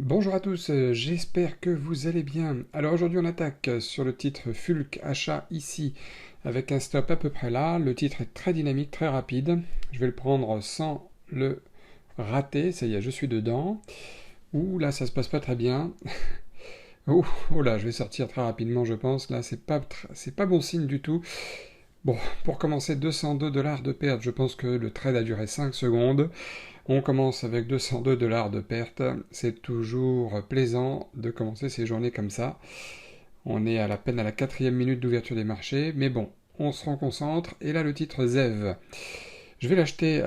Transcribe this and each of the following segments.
Bonjour à tous, j'espère que vous allez bien. Alors aujourd'hui on attaque sur le titre Fulk achat ici avec un stop à peu près là. Le titre est très dynamique, très rapide. Je vais le prendre sans le rater, ça y est, je suis dedans. Ouh là ça se passe pas très bien. Ouh, oh là, je vais sortir très rapidement je pense. Là c'est pas bon signe du tout. Bon, pour commencer 202 dollars de perte, je pense que le trade a duré 5 secondes. On commence avec 202 dollars de perte. C'est toujours plaisant de commencer ces journées comme ça. On est à la peine à la 4e minute d'ouverture des marchés, mais bon, on se reconcentre. Et là, le titre ZEV. Je vais l'acheter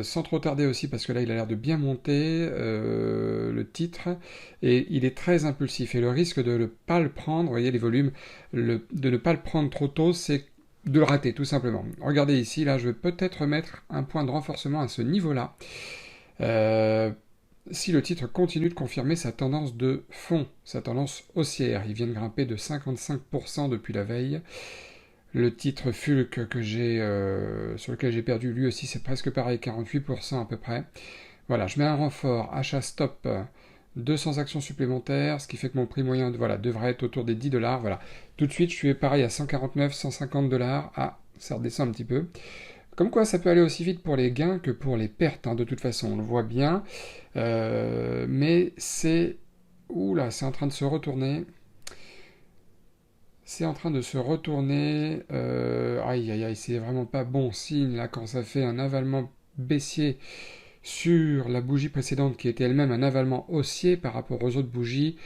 sans trop tarder aussi parce que là, il a l'air de bien monter le titre et il est très impulsif. Et le risque de ne pas le prendre, vous voyez les volumes, de ne pas le prendre trop tôt, c'est de le rater tout simplement. Regardez ici, là, je vais peut-être mettre un point de renforcement à ce niveau-là. Euh, si le titre continue de confirmer sa tendance de fond, sa tendance haussière, il vient de grimper de 55% depuis la veille. Le titre Fulk sur lequel j'ai perdu, lui aussi c'est presque pareil, 48% à peu près. Voilà, je mets un renfort, achat stop, 200 actions supplémentaires, ce qui fait que mon prix moyen devrait être autour des 10 dollars. Voilà. Tout de suite, je suis pareil à 149, 150 dollars. Ah, ça redescend un petit peu. Comme quoi, ça peut aller aussi vite pour les gains que pour les pertes, hein, de toute façon, on le voit bien. Mais c'est... Ouh là, c'est en train de se retourner. C'est en train de se retourner. Aïe, aïe, aïe, c'est vraiment pas bon signe, là, quand ça fait un avalement baissier sur la bougie précédente, qui était elle-même un avalement haussier par rapport aux autres bougies.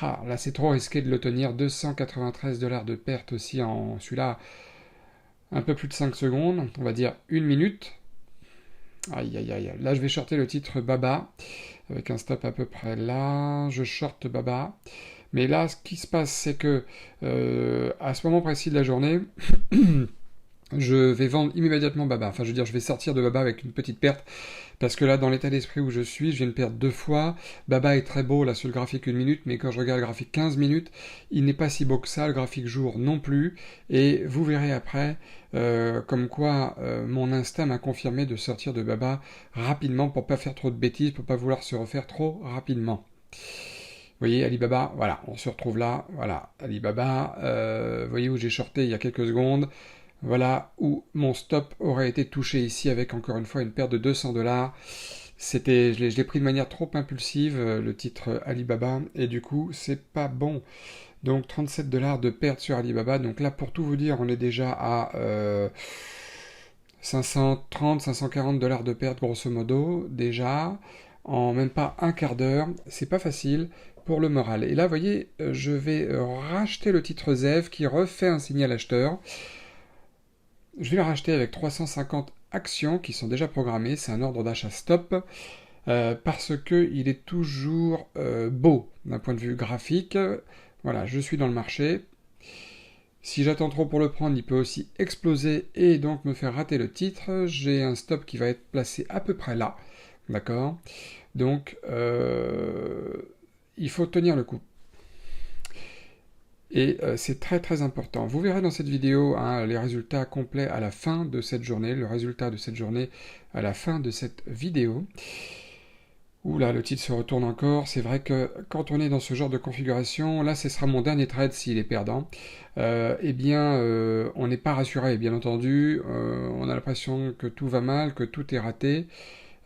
Ah, là, c'est trop risqué de le tenir. 293 dollars de perte aussi en celui-là. Un peu plus de 5 secondes, on va dire 1 minute. Aïe, aïe, aïe. Là, je vais shorter le titre Baba, avec un stop à peu près là. Je shorte Baba. Mais là, ce qui se passe, c'est que à ce moment précis de la journée, je vais vendre immédiatement Baba. Enfin, je veux dire, je vais sortir de Baba avec une petite perte. Parce que là, dans l'état d'esprit où je suis, je viens de perdre 2 fois. Baba est très beau, là, sur le graphique 1 minute, mais quand je regarde le graphique 15 minutes, il n'est pas si beau que ça, le graphique jour non plus. Et vous verrez après, comme quoi mon instinct m'a confirmé de sortir de Baba rapidement pour pas faire trop de bêtises, pour pas vouloir se refaire trop rapidement. Vous voyez, Alibaba, voilà, on se retrouve là, voilà, Alibaba, vous voyez où j'ai shorté il y a quelques secondes, voilà où mon stop aurait été touché ici avec encore une fois une perte de 200 dollars. Je l'ai pris de manière trop impulsive, le titre Alibaba, et du coup, c'est pas bon. Donc 37 dollars de perte sur Alibaba. Donc là, pour tout vous dire, on est déjà à 530, 540 dollars de perte, grosso modo, déjà, en même pas un quart d'heure. C'est pas facile pour le moral. Et là, vous voyez, je vais racheter le titre ZEV qui refait un signal acheteur. Je vais le racheter avec 350 actions qui sont déjà programmées. C'est un ordre d'achat stop. Parce qu'il est toujours beau d'un point de vue graphique. Voilà, je suis dans le marché. Si j'attends trop pour le prendre, il peut aussi exploser et donc me faire rater le titre. J'ai un stop qui va être placé à peu près là. D'accord. Donc, il faut tenir le coup. Et c'est très très important. Vous verrez dans cette vidéo hein, les résultats complets à la fin de cette journée, le résultat de cette journée à la fin de cette vidéo. Ouh là, le titre se retourne encore. C'est vrai que quand on est dans ce genre de configuration, là, ce sera mon dernier trade s'il est perdant. Eh bien, on n'est pas rassuré, bien entendu. On a l'impression que tout va mal, que tout est raté.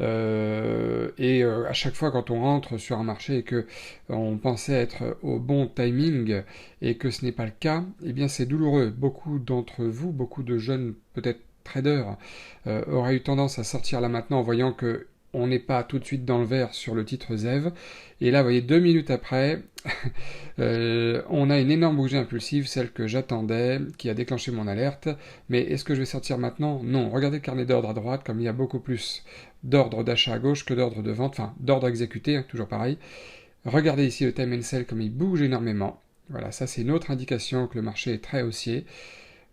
À chaque fois quand on rentre sur un marché et que on pensait être au bon timing et que ce n'est pas le cas, eh bien c'est douloureux. Beaucoup d'entre vous, beaucoup de jeunes peut-être traders auraient eu tendance à sortir là maintenant en voyant que on n'est pas tout de suite dans le vert sur le titre ZEV. Et là, vous voyez, 2 minutes après, on a une énorme bougie impulsive, celle que j'attendais, qui a déclenché mon alerte. Mais est-ce que je vais sortir maintenant? Non. Regardez le carnet d'ordre à droite, comme il y a beaucoup plus d'ordre d'achat à gauche que d'ordre de vente, enfin d'ordre exécuté, hein, toujours pareil. Regardez ici le time and sell comme il bouge énormément. Voilà, ça c'est une autre indication que le marché est très haussier.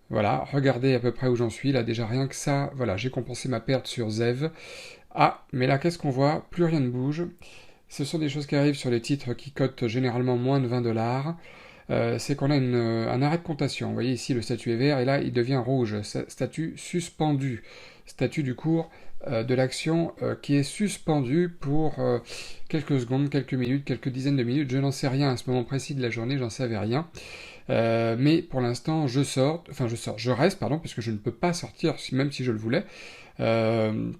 Voilà, regardez à peu près où j'en suis, là déjà rien que ça, voilà, j'ai compensé ma perte sur ZEV. Ah, mais là qu'est-ce qu'on voit? Plus rien ne bouge. Ce sont des choses qui arrivent sur les titres qui cotent généralement moins de 20 dollars. C'est qu'on a un arrêt de comptation. Vous voyez ici le statut est vert et là il devient rouge. Statut suspendu. Statut du cours de l'action qui est suspendue pour quelques secondes, quelques minutes, quelques dizaines de minutes. Je n'en sais rien à ce moment précis de la journée, j'en savais rien. Mais pour l'instant, je reste, pardon, parce que je ne peux pas sortir, même si je le voulais. Euh,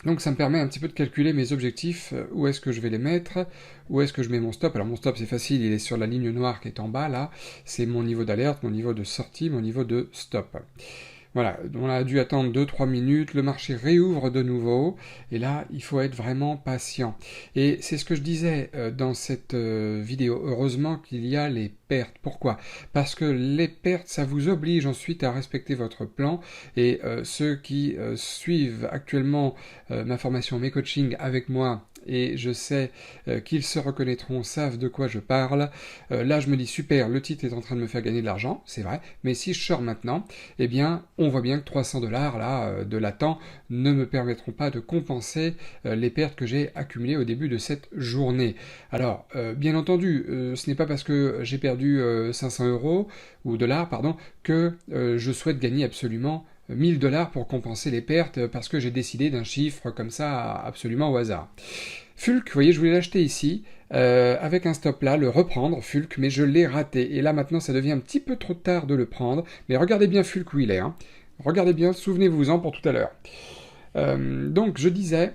donc ça me permet un petit peu de calculer mes objectifs, où est-ce que je vais les mettre, où est-ce que je mets mon stop. Alors mon stop c'est facile, il est sur la ligne noire qui est en bas là, c'est mon niveau d'alerte, mon niveau de sortie, mon niveau de stop. Voilà, on a dû attendre 2-3 minutes, le marché réouvre de nouveau, et là, il faut être vraiment patient. Et c'est ce que je disais dans cette vidéo. Heureusement qu'il y a les pertes. Pourquoi? Parce que les pertes, ça vous oblige ensuite à respecter votre plan, et ceux qui suivent actuellement ma formation, mes coachings avec moi, et je sais qu'ils se reconnaîtront, savent de quoi je parle. Là, je me dis, super, le titre est en train de me faire gagner de l'argent, c'est vrai, mais si je sors maintenant, eh bien, on voit bien que 300 dollars là, de latent ne me permettront pas de compenser les pertes que j'ai accumulées au début de cette journée. Alors, bien entendu, ce n'est pas parce que j'ai perdu 500 euros ou dollars, pardon, que je souhaite gagner absolument 1000 dollars pour compenser les pertes parce que j'ai décidé d'un chiffre comme ça absolument au hasard. Fulk, vous voyez, je voulais l'acheter ici, avec un stop là, le reprendre, Fulk, mais je l'ai raté. Et là maintenant, ça devient un petit peu trop tard de le prendre. Mais regardez bien Fulk où il est. Hein. Regardez bien, souvenez-vous-en pour tout à l'heure. Donc je disais,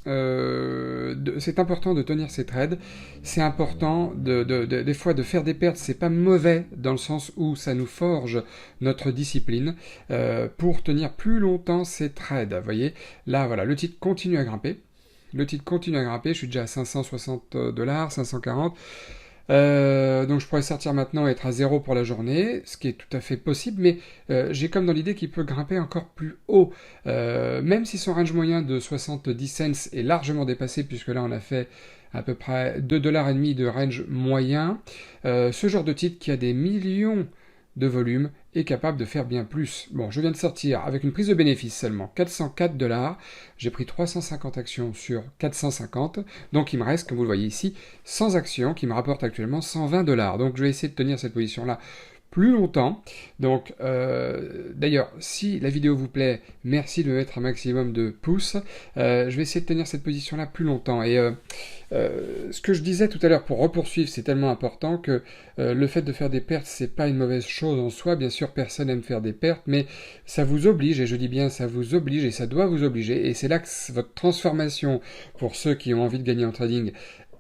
c'est important de tenir ses trades. C'est important des fois de faire des pertes. C'est pas mauvais dans le sens où ça nous forge notre discipline pour tenir plus longtemps ses trades. Vous voyez, là voilà, le titre continue à grimper. Le titre continue à grimper, je suis déjà à 560 dollars, 540. Donc je pourrais sortir maintenant et être à zéro pour la journée, ce qui est tout à fait possible, mais j'ai comme dans l'idée qu'il peut grimper encore plus haut. Même si son range moyen de 70 cents est largement dépassé, puisque là on a fait à peu près 2,5 dollars de range moyen, ce genre de titre qui a des millions de volume est capable de faire bien plus. Bon, je viens de sortir avec une prise de bénéfice seulement 404 dollars. J'ai pris 350 actions sur 450. Donc il me reste, comme vous le voyez ici, 100 actions qui me rapportent actuellement 120 dollars. Donc je vais essayer de tenir cette position-là plus longtemps. Donc, d'ailleurs, si la vidéo vous plaît, merci de mettre un maximum de pouces. Je vais essayer de tenir cette position-là plus longtemps. Et ce que je disais tout à l'heure pour repoursuivre, c'est tellement important que le fait de faire des pertes, c'est pas une mauvaise chose en soi. Bien sûr, personne n'aime faire des pertes, mais ça vous oblige, et je dis bien ça vous oblige, et ça doit vous obliger. Et c'est là que votre transformation, pour ceux qui ont envie de gagner en trading,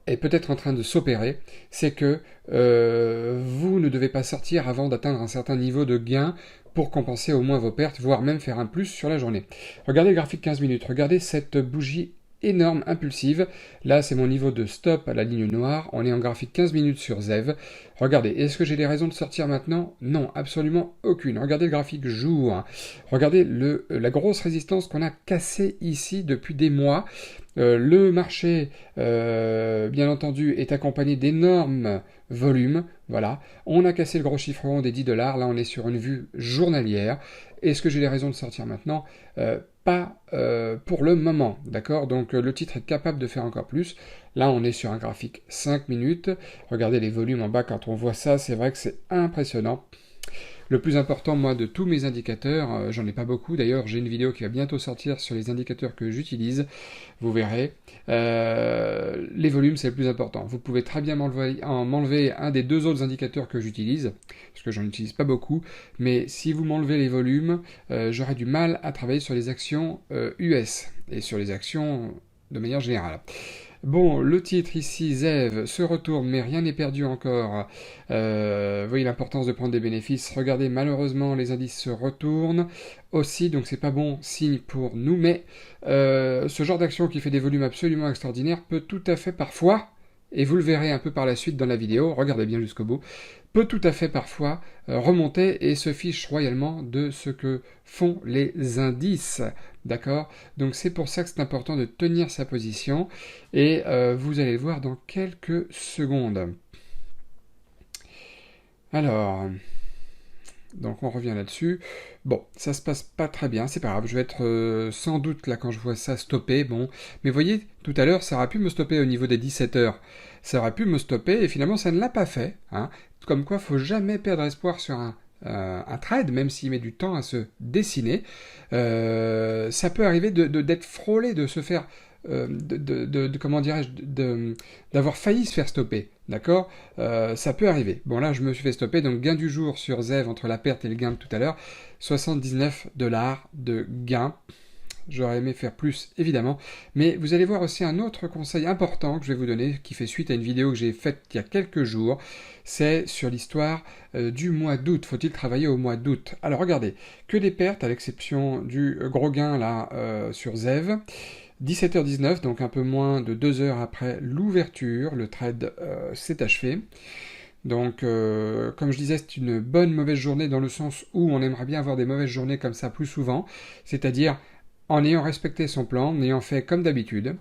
est peut-être en train de s'opérer, c'est que vous ne devez pas sortir avant d'atteindre un certain niveau de gain pour compenser au moins vos pertes, voire même faire un plus sur la journée. Regardez le graphique 15 minutes, regardez cette bougie énorme, impulsive. Là, c'est mon niveau de stop à la ligne noire. On est en graphique 15 minutes sur ZEV. Regardez, est-ce que j'ai des raisons de sortir maintenant? Non, absolument aucune. Regardez le graphique jour. Regardez la grosse résistance qu'on a cassée ici depuis des mois. Le marché, bien entendu, est accompagné d'énormes volumes. Voilà. On a cassé le gros chiffre rond des 10 dollars. Là, on est sur une vue journalière. Est-ce que j'ai des raisons de sortir maintenant? Pas pour le moment, d'accord? Donc le titre est capable de faire encore plus. Là, on est sur un graphique 5 minutes. Regardez les volumes en bas, quand on voit ça, c'est vrai que c'est impressionnant. Le plus important, moi, de tous mes indicateurs, j'en ai pas beaucoup, d'ailleurs j'ai une vidéo qui va bientôt sortir sur les indicateurs que j'utilise, vous verrez. Les volumes, c'est le plus important. Vous pouvez très bien m'enlever un des deux autres indicateurs que j'utilise, parce que j'en utilise pas beaucoup, mais si vous m'enlevez les volumes, j'aurai du mal à travailler sur les actions US, et sur les actions de manière générale. Bon, le titre ici, ZEV, se retourne, mais rien n'est perdu encore. Vous voyez l'importance de prendre des bénéfices. Regardez, malheureusement, les indices se retournent aussi, donc c'est pas bon signe pour nous. Mais ce genre d'action qui fait des volumes absolument extraordinaires peut tout à fait parfois, et vous le verrez un peu par la suite dans la vidéo, regardez bien jusqu'au bout, peut tout à fait parfois remonter et se fiche royalement de ce que font les indices. D'accord? Donc c'est pour ça que c'est important de tenir sa position et vous allez le voir dans quelques secondes. Alors, donc on revient là-dessus. Bon, ça se passe pas très bien, c'est pas grave, je vais être sans doute là quand je vois ça stopper, bon. Mais vous voyez, tout à l'heure, ça aurait pu me stopper au niveau des 17 heures. Ça aurait pu me stopper et finalement ça ne l'a pas fait. Hein. Comme quoi, faut jamais perdre espoir sur un un trade, même s'il met du temps à se dessiner, ça peut arriver d'être frôlé, de se faire, comment dirais-je, d'avoir failli se faire stopper. D'accord, ça peut arriver. Bon, là, je me suis fait stopper, donc gain du jour sur ZEV entre la perte et le gain de tout à l'heure, 79 $ de gain. J'aurais aimé faire plus, évidemment. Mais vous allez voir aussi un autre conseil important que je vais vous donner, qui fait suite à une vidéo que j'ai faite il y a quelques jours. C'est sur l'histoire du mois d'août. Faut-il travailler au mois d'août? Alors regardez, que des pertes, à l'exception du gros gain là sur ZEV. 17h19, donc un peu moins de 2 heures après l'ouverture, le trade s'est achevé. Donc, comme je disais, c'est une bonne mauvaise journée dans le sens où on aimerait bien avoir des mauvaises journées comme ça plus souvent, c'est-à-dire en ayant respecté son plan, en ayant fait comme d'habitude.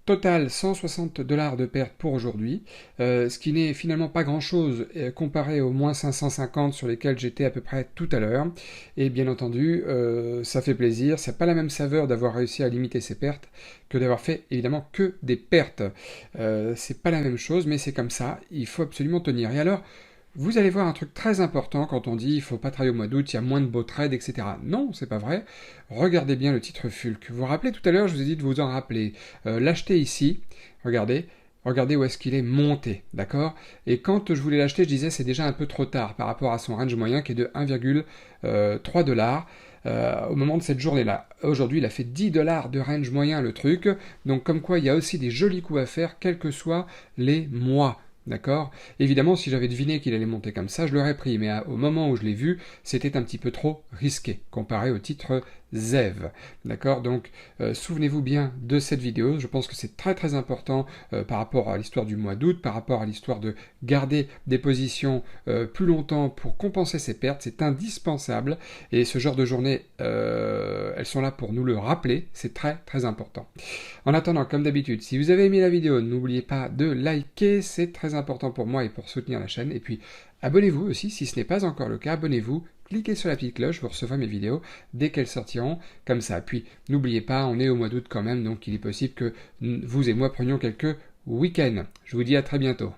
Total 160 $ de perte pour aujourd'hui, ce qui n'est finalement pas grand-chose comparé aux moins 550 sur lesquels j'étais à peu près tout à l'heure. Et bien entendu, ça fait plaisir, c'est pas la même saveur d'avoir réussi à limiter ses pertes que d'avoir fait évidemment que des pertes. C'est pas la même chose, mais c'est comme ça, il faut absolument tenir. Et alors, vous allez voir un truc très important quand on dit il faut pas travailler au mois d'août, il y a moins de beaux trades, etc. Non, c'est pas vrai. Regardez bien le titre Fulk. Vous vous rappelez tout à l'heure, je vous ai dit de vous en rappeler. L'acheter ici, regardez où est-ce qu'il est monté, d'accord? Et quand je voulais l'acheter, je disais c'est déjà un peu trop tard par rapport à son range moyen qui est de 1,3 $ au moment de cette journée-là. Aujourd'hui, il a fait 10 $ de range moyen le truc, donc comme quoi il y a aussi des jolis coups à faire, quels que soient les mois. D'accord? Évidemment, si j'avais deviné qu'il allait monter comme ça, je l'aurais pris, mais au moment où je l'ai vu, c'était un petit peu trop risqué, comparé au titre ZEV. D'accord? Donc, souvenez-vous bien de cette vidéo, je pense que c'est très très important par rapport à l'histoire du mois d'août, par rapport à l'histoire de garder des positions plus longtemps pour compenser ses pertes, c'est indispensable, et ce genre de journées, elles sont là pour nous le rappeler, c'est très très important. En attendant, comme d'habitude, si vous avez aimé la vidéo, n'oubliez pas de liker, c'est très important pour moi et pour soutenir la chaîne. Et puis, abonnez-vous aussi, si ce n'est pas encore le cas, abonnez-vous, cliquez sur la petite cloche, vous recevrez mes vidéos dès qu'elles sortiront, comme ça. Puis, n'oubliez pas, on est au mois d'août quand même, donc il est possible que vous et moi prenions quelques week-ends. Je vous dis à très bientôt.